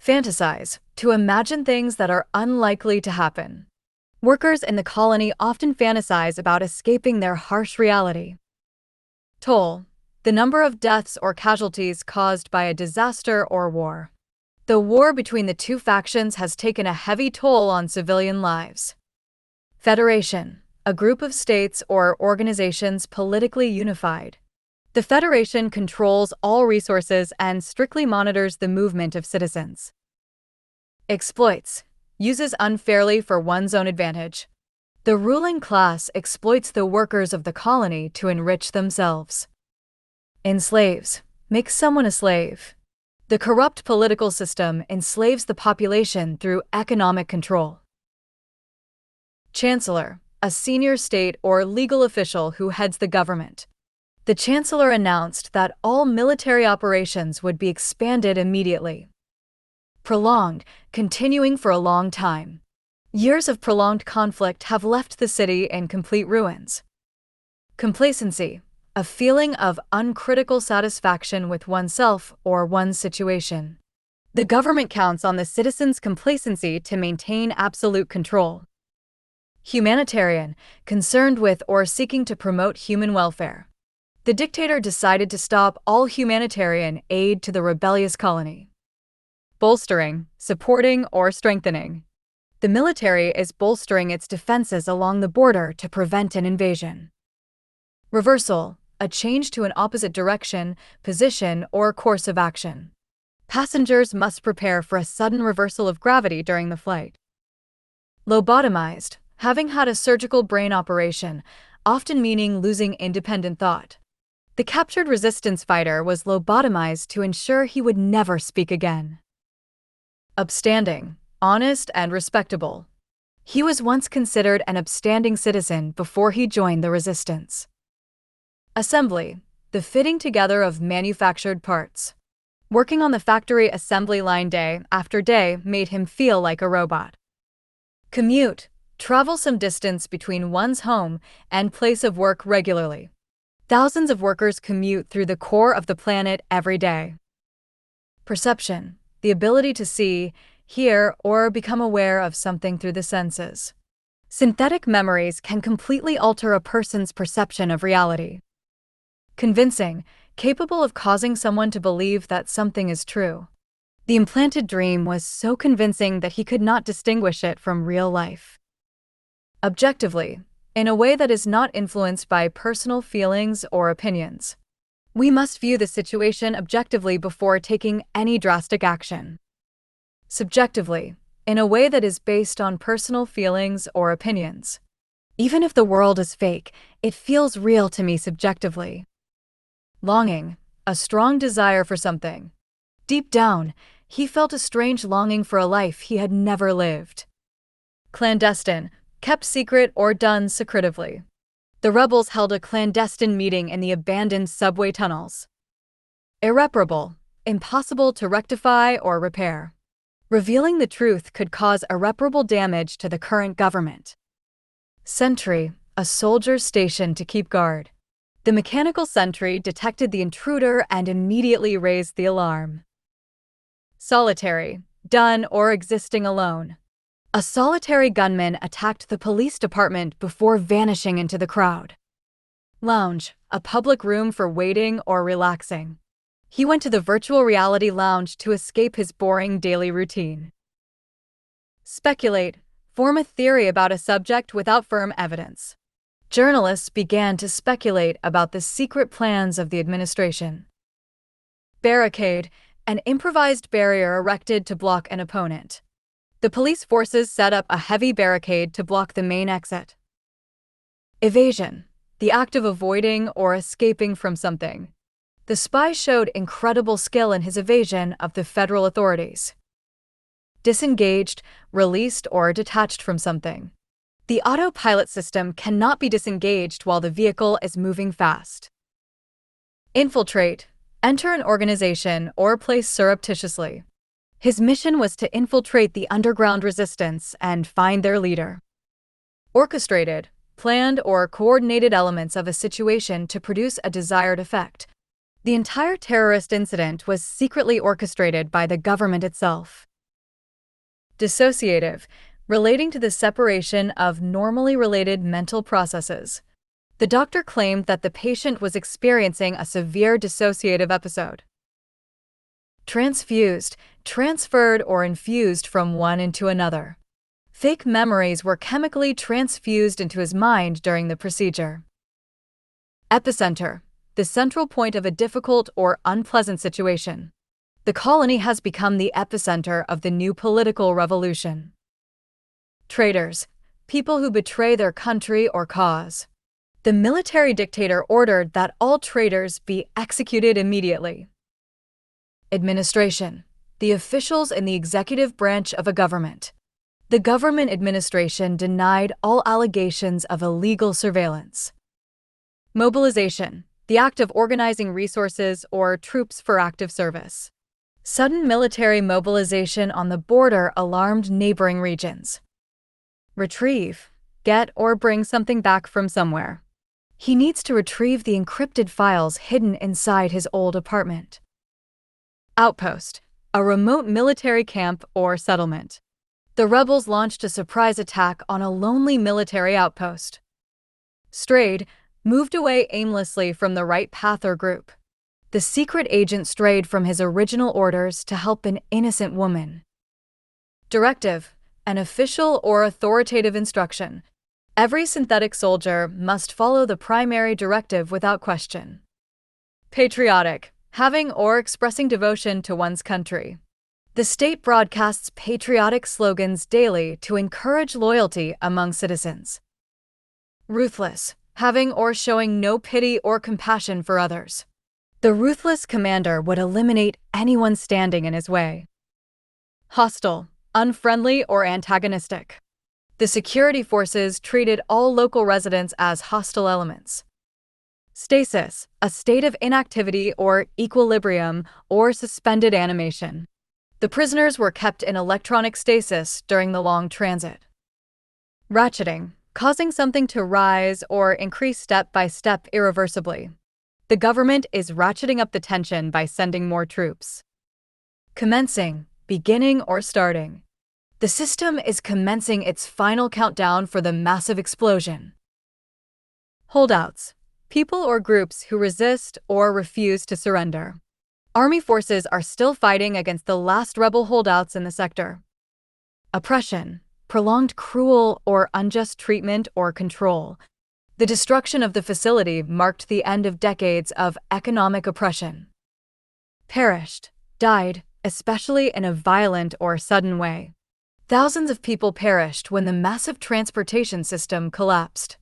Fantasize, to imagine things that are unlikely to happen. Workers in the colony often fantasize about escaping their harsh reality. Toll, the number of deaths or casualties caused by a disaster or war. The war between the two factions has taken a heavy toll on civilian lives. Federation, a group of states or organizations politically unified. The Federation controls all resources and strictly monitors the movement of citizens. Exploits, uses unfairly for one's own advantage. The ruling class exploits the workers of the colony to enrich themselves. Enslaves, makes someone a slave. The corrupt political system enslaves the population through economic control. Chancellor, a senior state or legal official who heads the government. The Chancellor announced that all military operations would be expanded immediately. Prolonged, continuing for a long time. Years of prolonged conflict have left the city in complete ruins. Complacency, a feeling of uncritical satisfaction with oneself or one's situation. The government counts on the citizens' complacency to maintain absolute control. Humanitarian, concerned with or seeking to promote human welfare. The dictator decided to stop all humanitarian aid to the rebellious colony. Bolstering, supporting, or strengthening. The military is bolstering its defenses along the border to prevent an invasion. Reversal, a change to an opposite direction, position, or course of action. Passengers must prepare for a sudden reversal of gravity during the flight. Lobotomized, having had a surgical brain operation, often meaning losing independent thought. The captured resistance fighter was lobotomized to ensure he would never speak again. Upstanding, honest and respectable. He was once considered an upstanding citizen before he joined the resistance. Assembly, the fitting together of manufactured parts. Working on the factory assembly line day after day made him feel like a robot. Commute, travel some distance between one's home and place of work regularly. Thousands of workers commute through the core of the planet every day. Perception, the ability to see, hear, or become aware of something through the senses. Synthetic memories can completely alter a person's perception of reality. Convincing, capable of causing someone to believe that something is true. The implanted dream was so convincing that he could not distinguish it from real life. Objectively, in a way that is not influenced by personal feelings or opinions. We must view the situation objectively before taking any drastic action. Subjectively, in a way that is based on personal feelings or opinions. Even if the world is fake, it feels real to me subjectively. Longing, a strong desire for something. Deep down, he felt a strange longing for a life he had never lived. Clandestine, kept secret or done secretively. The rebels held a clandestine meeting in the abandoned subway tunnels. Irreparable, impossible to rectify or repair. Revealing the truth could cause irreparable damage to the current government. Sentry, a soldier stationed to keep guard. The mechanical sentry detected the intruder and immediately raised the alarm. Solitary, done or existing alone. A solitary gunman attacked the police department before vanishing into the crowd. Lounge, a public room for waiting or relaxing. He went to the virtual reality lounge to escape his boring daily routine. Speculate, form a theory about a subject without firm evidence. Journalists began to speculate about the secret plans of the administration. Barricade, an improvised barrier erected to block an opponent. The police forces set up a heavy barricade to block the main exit. Evasion, the act of avoiding or escaping from something. The spy showed incredible skill in his evasion of the federal authorities. Disengaged, released, or detached from something. The autopilot system cannot be disengaged while the vehicle is moving fast. Infiltrate, enter an organization or place surreptitiously. His mission was to infiltrate the underground resistance and find their leader. Orchestrated, planned or coordinated elements of a situation to produce a desired effect. The entire terrorist incident was secretly orchestrated by the government itself. Dissociative, relating to the separation of normally related mental processes. The doctor claimed that the patient was experiencing a severe dissociative episode. Transfused, transferred or infused from one into another. Fake memories were chemically transfused into his mind during the procedure. Epicenter, the central point of a difficult or unpleasant situation. The colony has become the epicenter of the new political revolution. Traitors, people who betray their country or cause. The military dictator ordered that all traitors be executed immediately. Administration, the officials in the executive branch of a government. The government administration denied all allegations of illegal surveillance. Mobilization, the act of organizing resources or troops for active service. Sudden military mobilization on the border alarmed neighboring regions. Retrieve, get or bring something back from somewhere. He needs to retrieve the encrypted files hidden inside his old apartment. Outpost, a remote military camp or settlement. The rebels launched a surprise attack on a lonely military outpost. Strayed, moved away aimlessly from the right path or group. The secret agent strayed from his original orders to help an innocent woman. Directive, an official or authoritative instruction. Every synthetic soldier must follow the primary directive without question. Patriotic, having or expressing devotion to one's country. The state broadcasts patriotic slogans daily to encourage loyalty among citizens. Ruthless, having or showing no pity or compassion for others. The ruthless commander would eliminate anyone standing in his way. Hostile, unfriendly or antagonistic. The security forces treated all local residents as hostile elements. Stasis, a state of inactivity or equilibrium or suspended animation. The prisoners were kept in electronic stasis during the long transit. Ratcheting, causing something to rise or increase step by step irreversibly. The government is ratcheting up the tension by sending more troops. Commencing, beginning or starting. The system is commencing its final countdown for the massive explosion. Holdouts, people or groups who resist or refuse to surrender. Army forces are still fighting against the last rebel holdouts in the sector. Oppression, prolonged cruel or unjust treatment or control. The destruction of the facility marked the end of decades of economic oppression. Perished, died, especially in a violent or sudden way. Thousands of people perished when the massive transportation system collapsed.